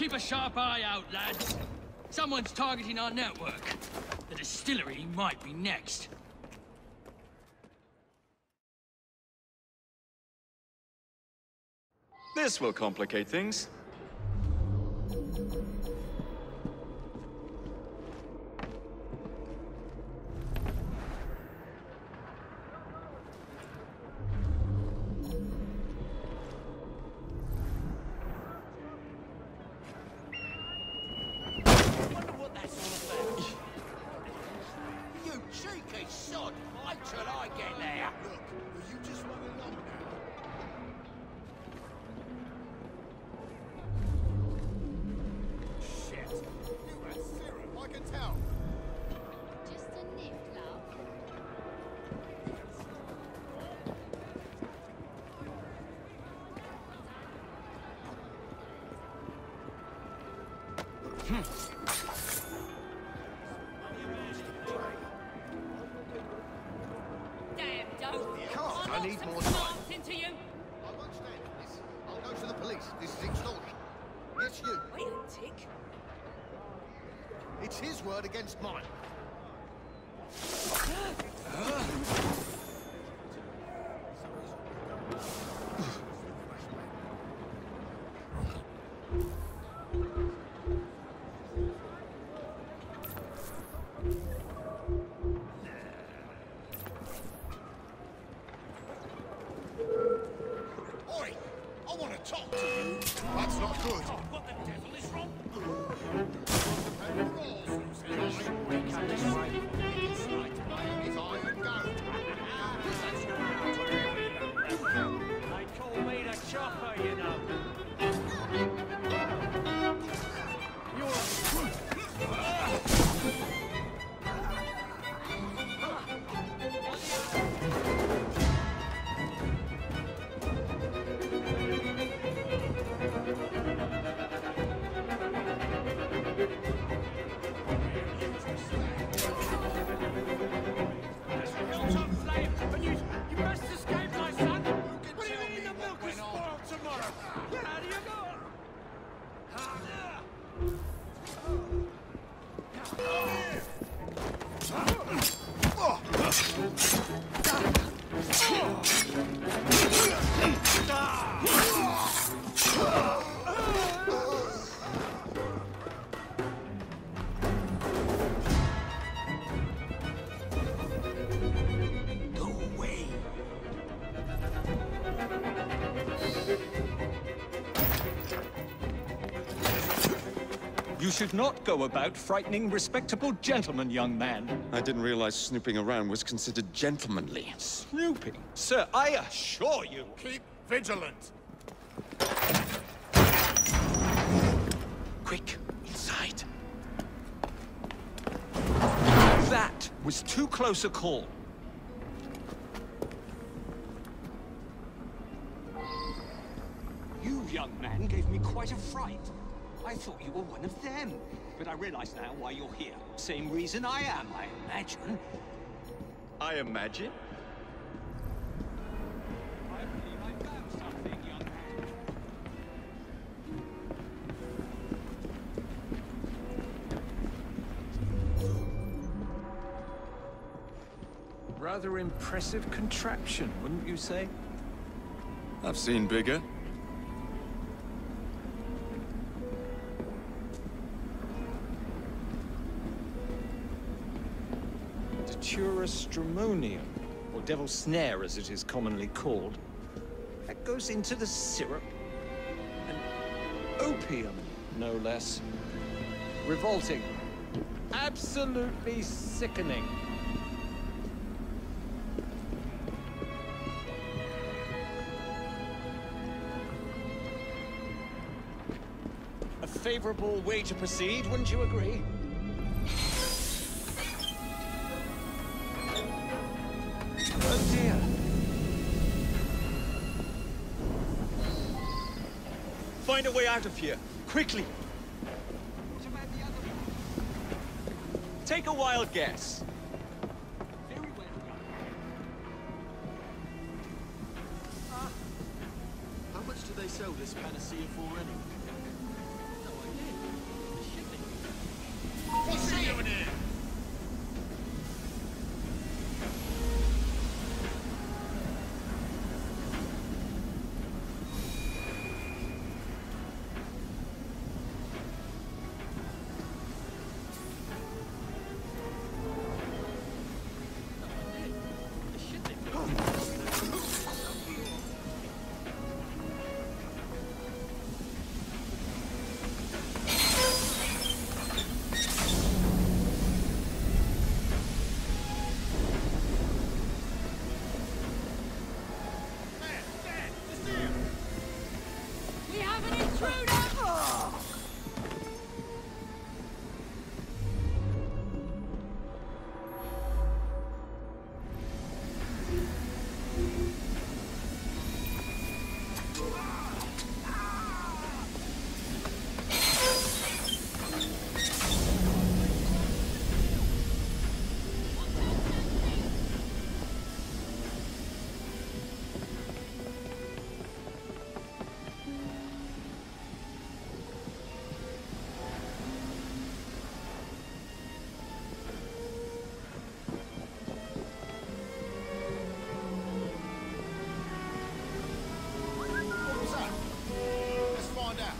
Keep a sharp eye out, lads. Someone's targeting our network. The distillery might be next. This will complicate things. I need more time. Into you. I won't stand for this. I'll go to the police. This is extortion. Yes, you. Wait a tick. It's his word against mine. You should not go about frightening respectable gentlemen, young man. I didn't realize snooping around was considered gentlemanly. Snooping? Sir, I assure you... Keep vigilant. Quick, inside. That was too close a call. You, young man, gave me quite a fright. I thought you were one of them, but I realize now why you're here. Same reason I am, I imagine. I imagine? I believe I found something, young man. Rather impressive contraption, wouldn't you say? I've seen bigger. Stramonium, or devil's snare as it is commonly called. That goes into the syrup. And opium, no less. Revolting. Absolutely sickening. A favorable way to proceed, wouldn't you agree? Oh dear. Find a way out of here, quickly. Take a wild guess. Very well done. How much do they sell this panacea for anyway? What's he doing here? We have an intruder! What was that? Let's find out.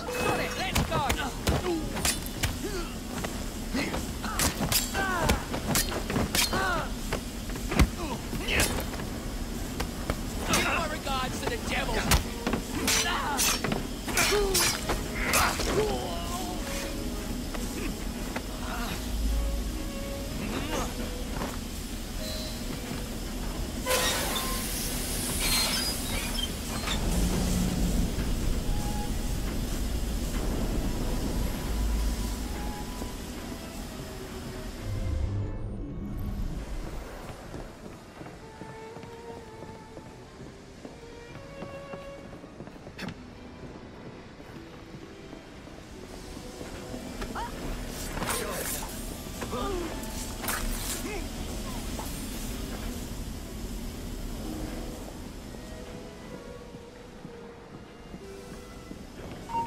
Got it, let's go! Give my regards to the devil!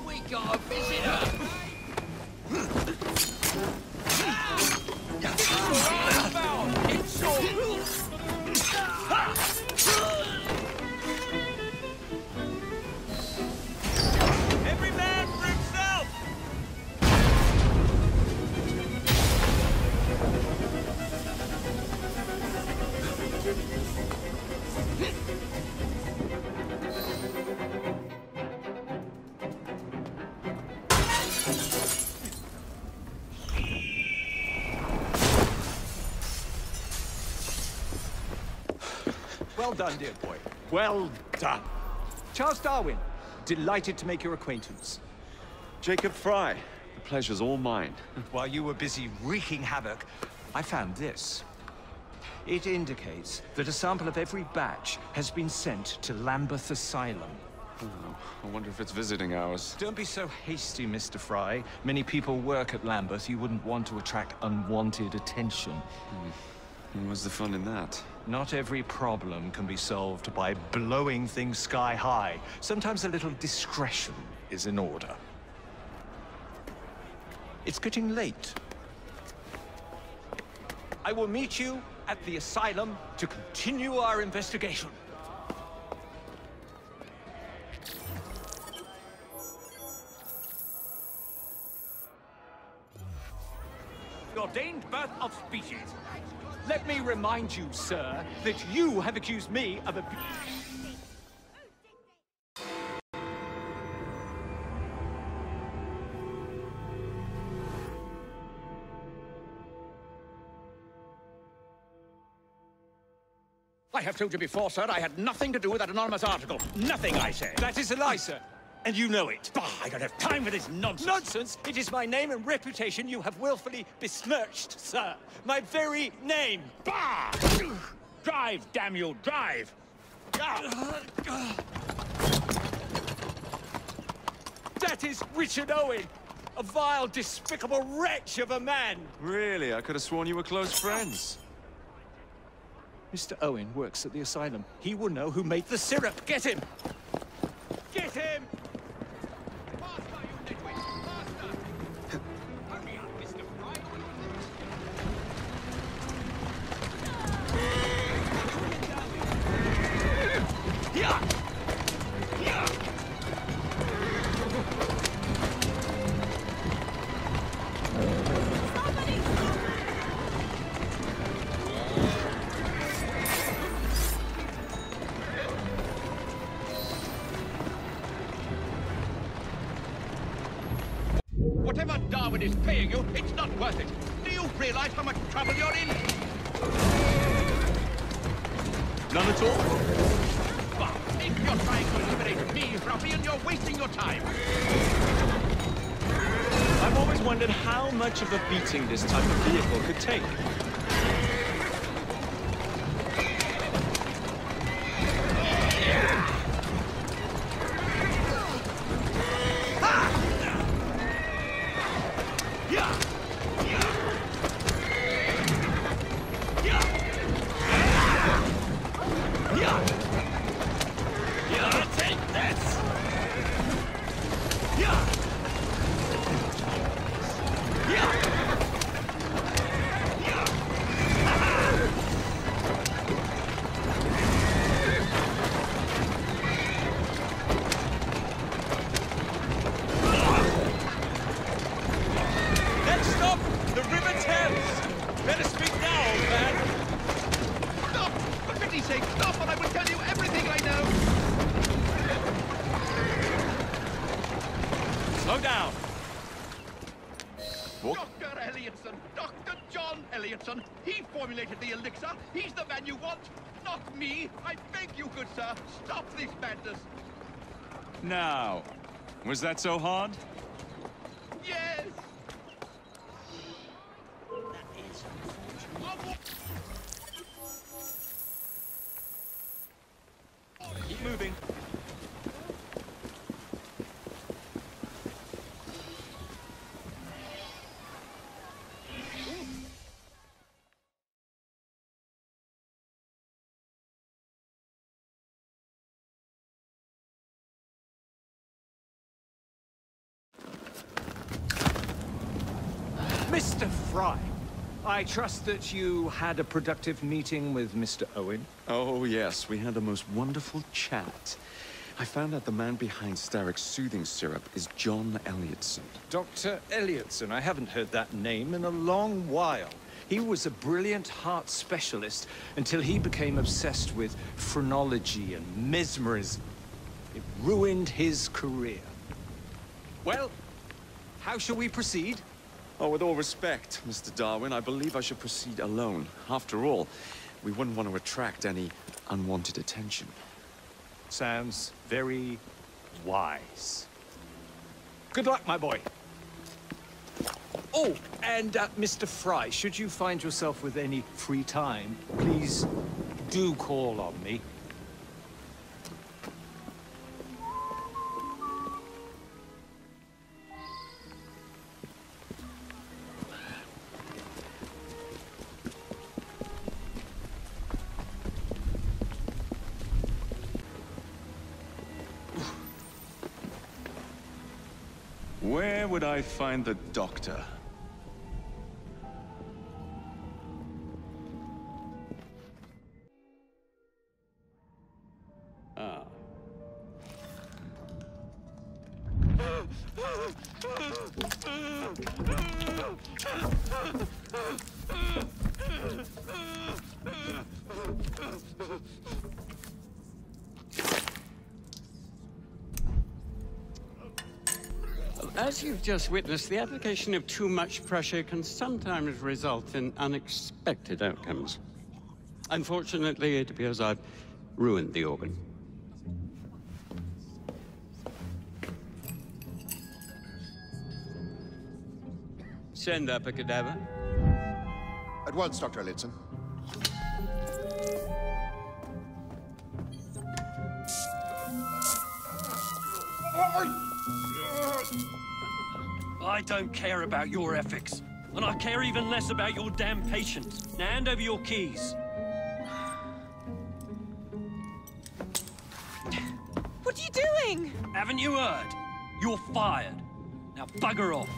We got a visitor! It's all... Every man for himself! Well done, dear boy. Well done. Charles Darwin, delighted to make your acquaintance. Jacob Fry. The pleasure's all mine. While you were busy wreaking havoc, I found this. It indicates that a sample of every batch has been sent to Lambeth Asylum. Oh, I wonder if it's visiting hours. Don't be so hasty, Mr. Fry. Many people work at Lambeth. You wouldn't want to attract unwanted attention. And what's the fun in that? Not every problem can be solved by blowing things sky high. Sometimes a little discretion is in order. It's getting late. I will meet you at the asylum to continue our investigation. The ordained birth of species. Let me remind you, sir, that you have accused me of abuse. I have told you before, sir, I had nothing to do with that anonymous article. Nothing, I say. That is a lie, sir. And you know it. Bah, I don't have time for this nonsense. Nonsense? It is my name and reputation you have willfully besmirched, sir. My very name. Bah! Drive, damn you, drive! That is Richard Owen, a vile, despicable wretch of a man. Really? I could have sworn you were close friends. Mr. Owen works at the asylum. He will know who made the syrup. Get him! Get him! Faster, you nitwit! Faster! Hurry up, Mr. Fry! Whatever Darwin is paying you, it's not worth it. Do you realize how much trouble you're in? None at all? But if you're trying to eliminate me, ruffian, you're wasting your time. I've always wondered how much of a beating this type of vehicle could take. Slow down. Dr. Elliotson, Dr. John Elliotson. He formulated the elixir. He's the man you want, not me. I beg you, good sir, stop this madness. Now, was that so hard? Yes. Keep moving. Mr. Fry, I trust that you had a productive meeting with Mr. Owen. Oh, yes. We had a most wonderful chat. I found out the man behind Starrick's soothing syrup is John Elliotson. Dr. Elliotson, I haven't heard that name in a long while. He was a brilliant heart specialist until he became obsessed with phrenology and mesmerism. It ruined his career. Well, how shall we proceed? Oh, with all respect, Mr. Darwin, I believe I should proceed alone. After all, we wouldn't want to attract any unwanted attention. Sounds very wise. Good luck, my boy. Oh, and Mr. Fry, should you find yourself with any free time, please do call on me. Where would I find the doctor? Ah. As you've just witnessed, the application of too much pressure can sometimes result in unexpected outcomes. Unfortunately, it appears I've ruined the organ. Send up a cadaver. At once, Dr. Elliotson. I don't care about your ethics. And I care even less about your damn patience. Now hand over your keys. What are you doing? Haven't you heard? You're fired. Now bugger off.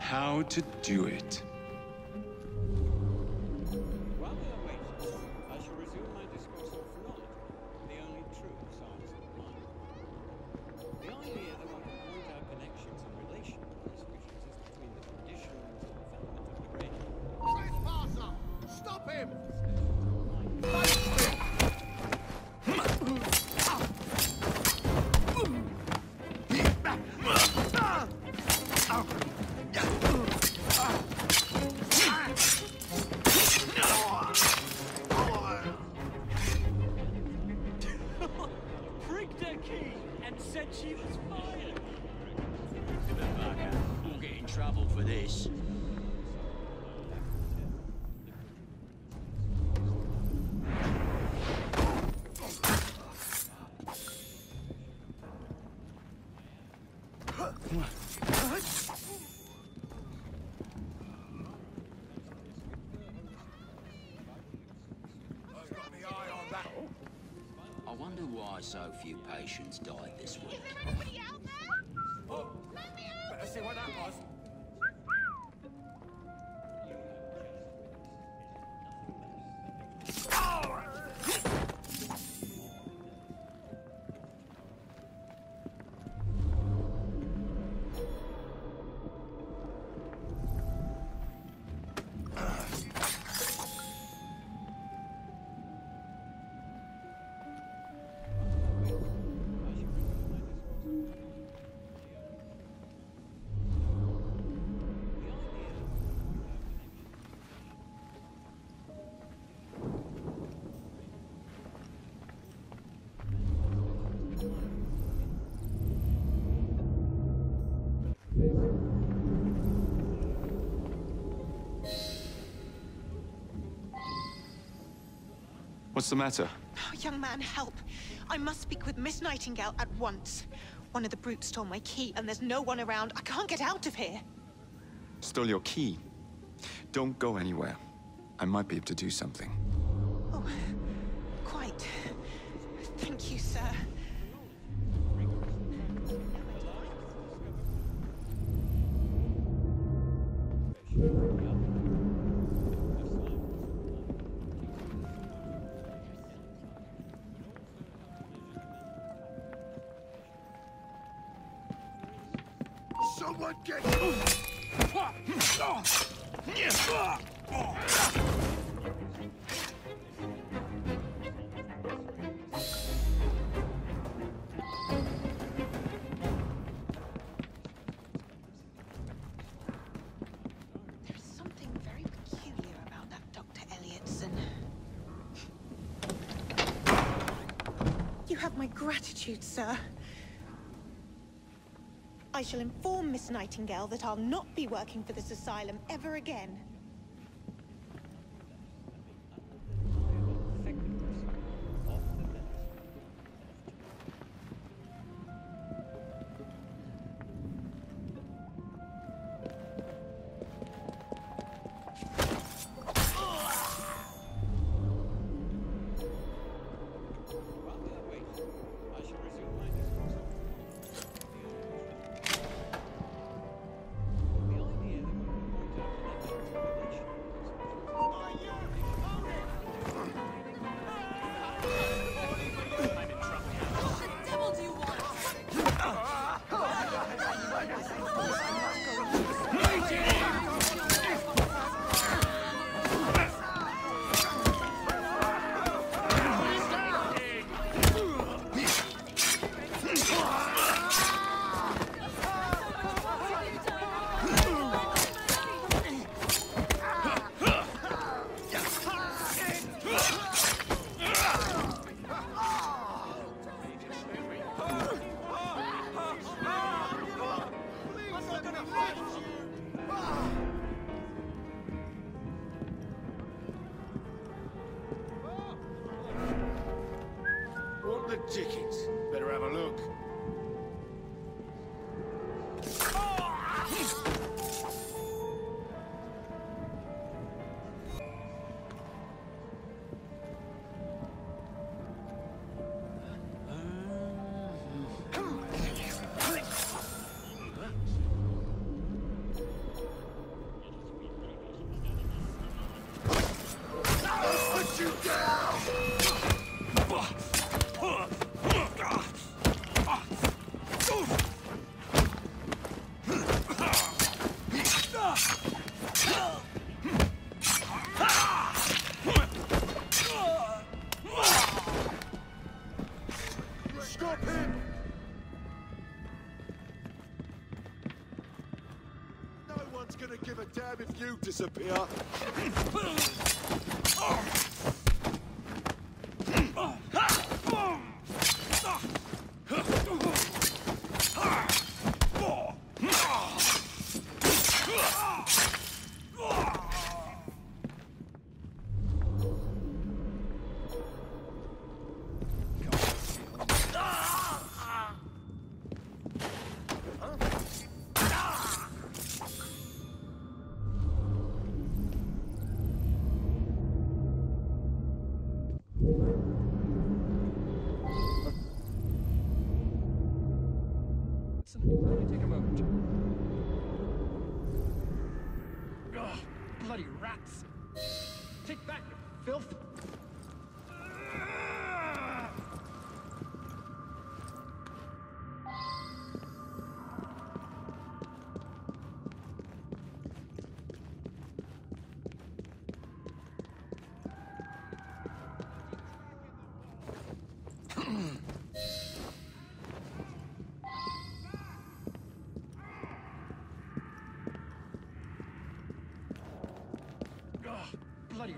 How to do it. While we are waiting, I shall resume my discourse of phrenology, the only true science of the mind. The idea that one can point out connections and relations which exist between the conditions and development of the brain. Trespasser! Stop him! Pricked her key and said she was fired. We'll get in trouble for this. I wonder why so few patients died this week. Is anybody out there? Let me out! Better see what that was. What's the matter? Oh, young man, help. I must speak with Miss Nightingale at once. One of the brutes stole my key, and there's no one around. I can't get out of here. Stole your key. Don't go anywhere. I might be able to do something. Oh, quite. Thank you, sir. Someone get... There's something very peculiar about that Dr. Elliotson. You have my gratitude, sir. I shall inform Miss Nightingale that I'll not be working for this asylum ever again. one's gonna give a damn if you disappear. Take a moment. Ugh, bloody rats! Take back, you filth! Bloody...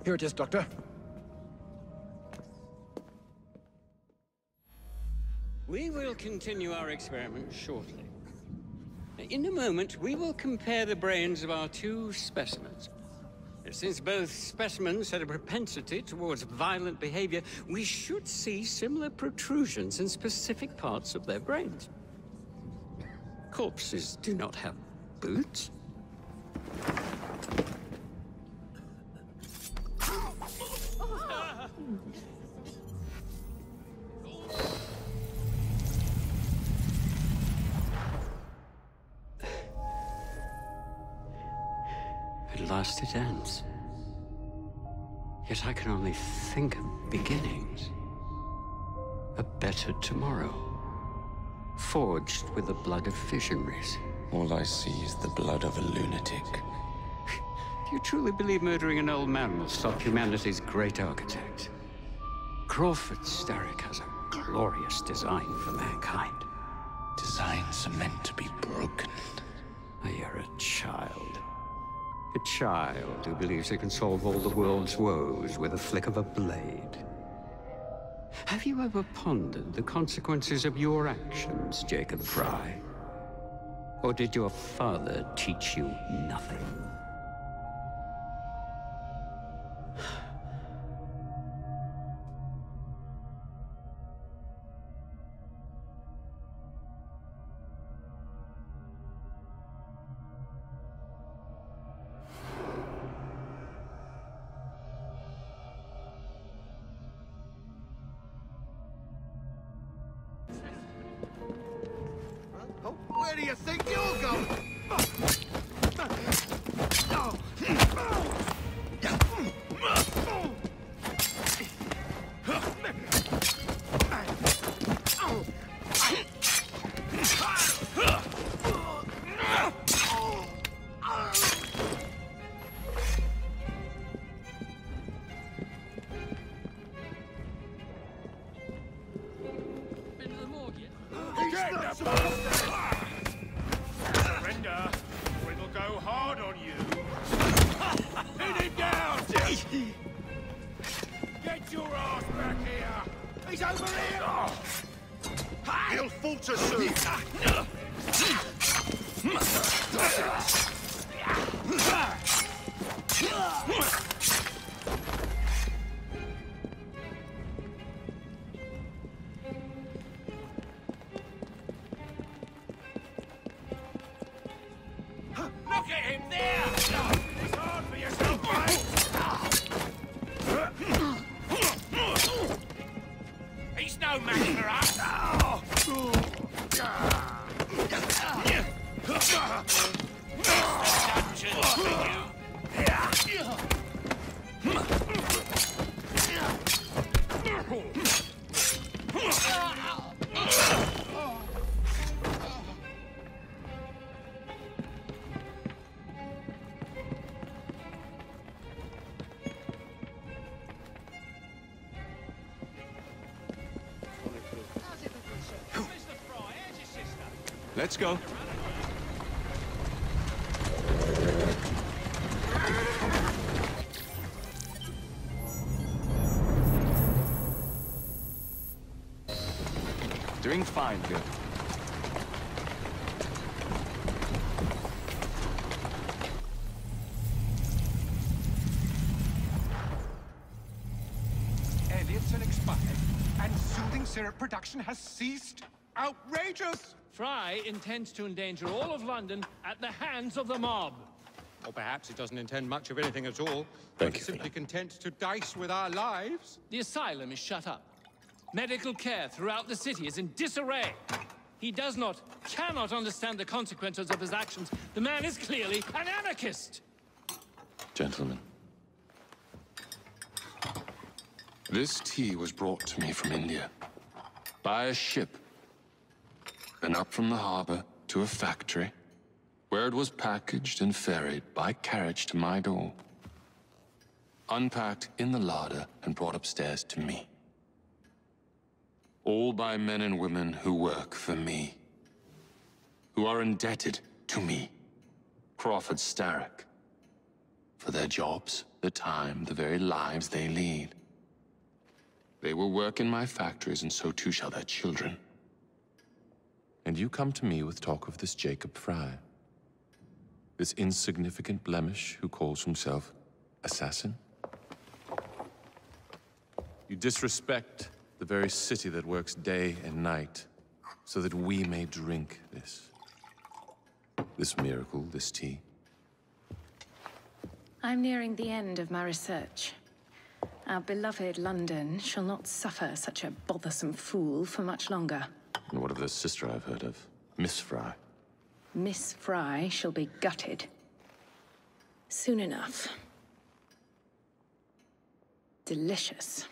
Here it is, Doctor. We will continue our experiment shortly. In a moment, we will compare the brains of our two specimens. Since both specimens had a propensity towards violent behavior, we should see similar protrusions in specific parts of their brains. Corpses do not have boots. At last it ends. Yet I can only think of beginnings. A better tomorrow. Forged with the blood of visionaries. All I see is the blood of a lunatic. Do you truly believe murdering an old man will stop humanity's great architect? Crawford's Starrick has a glorious design for mankind. Designs are meant to be broken. Oh, you're a child. A child who believes he can solve all the world's woes with a flick of a blade. Have you ever pondered the consequences of your actions, Jacob Fry? Or did your father teach you nothing? Where do you think you're going? Been to the morgue yet? Surrender, or it'll go hard on you. Pin him down! Get your ass back here! He's over here! He'll falter soon. Look at him there! It's hard for yourself, mate! Let's go. Doing fine here. Elliotson expired, and soothing syrup production has ceased. Outrageous! Fry intends to endanger all of London at the hands of the mob. Or perhaps he doesn't intend much of anything at all. Thank but you, simply content to dice with our lives. The asylum is shut up. Medical care throughout the city is in disarray. He cannot understand the consequences of his actions. The man is clearly an anarchist! Gentlemen. This tea was brought to me from India. By a ship. And up from the harbor to a factory, where it was packaged and ferried by carriage to my door. Unpacked in the larder and brought upstairs to me. All by men and women who work for me. Who are indebted to me, Crawford Starrick. For their jobs, the time, the very lives they lead. They will work in my factories, and so too shall their children. And you come to me with talk of this Jacob Fry. This insignificant blemish who calls himself assassin? You disrespect the very city that works day and night so that we may drink this miracle, this tea. I'm nearing the end of my research. Our beloved London shall not suffer such a bothersome fool for much longer. And what of the sister I've heard of, Miss Fry? Miss Fry shall be gutted. Soon enough. Delicious.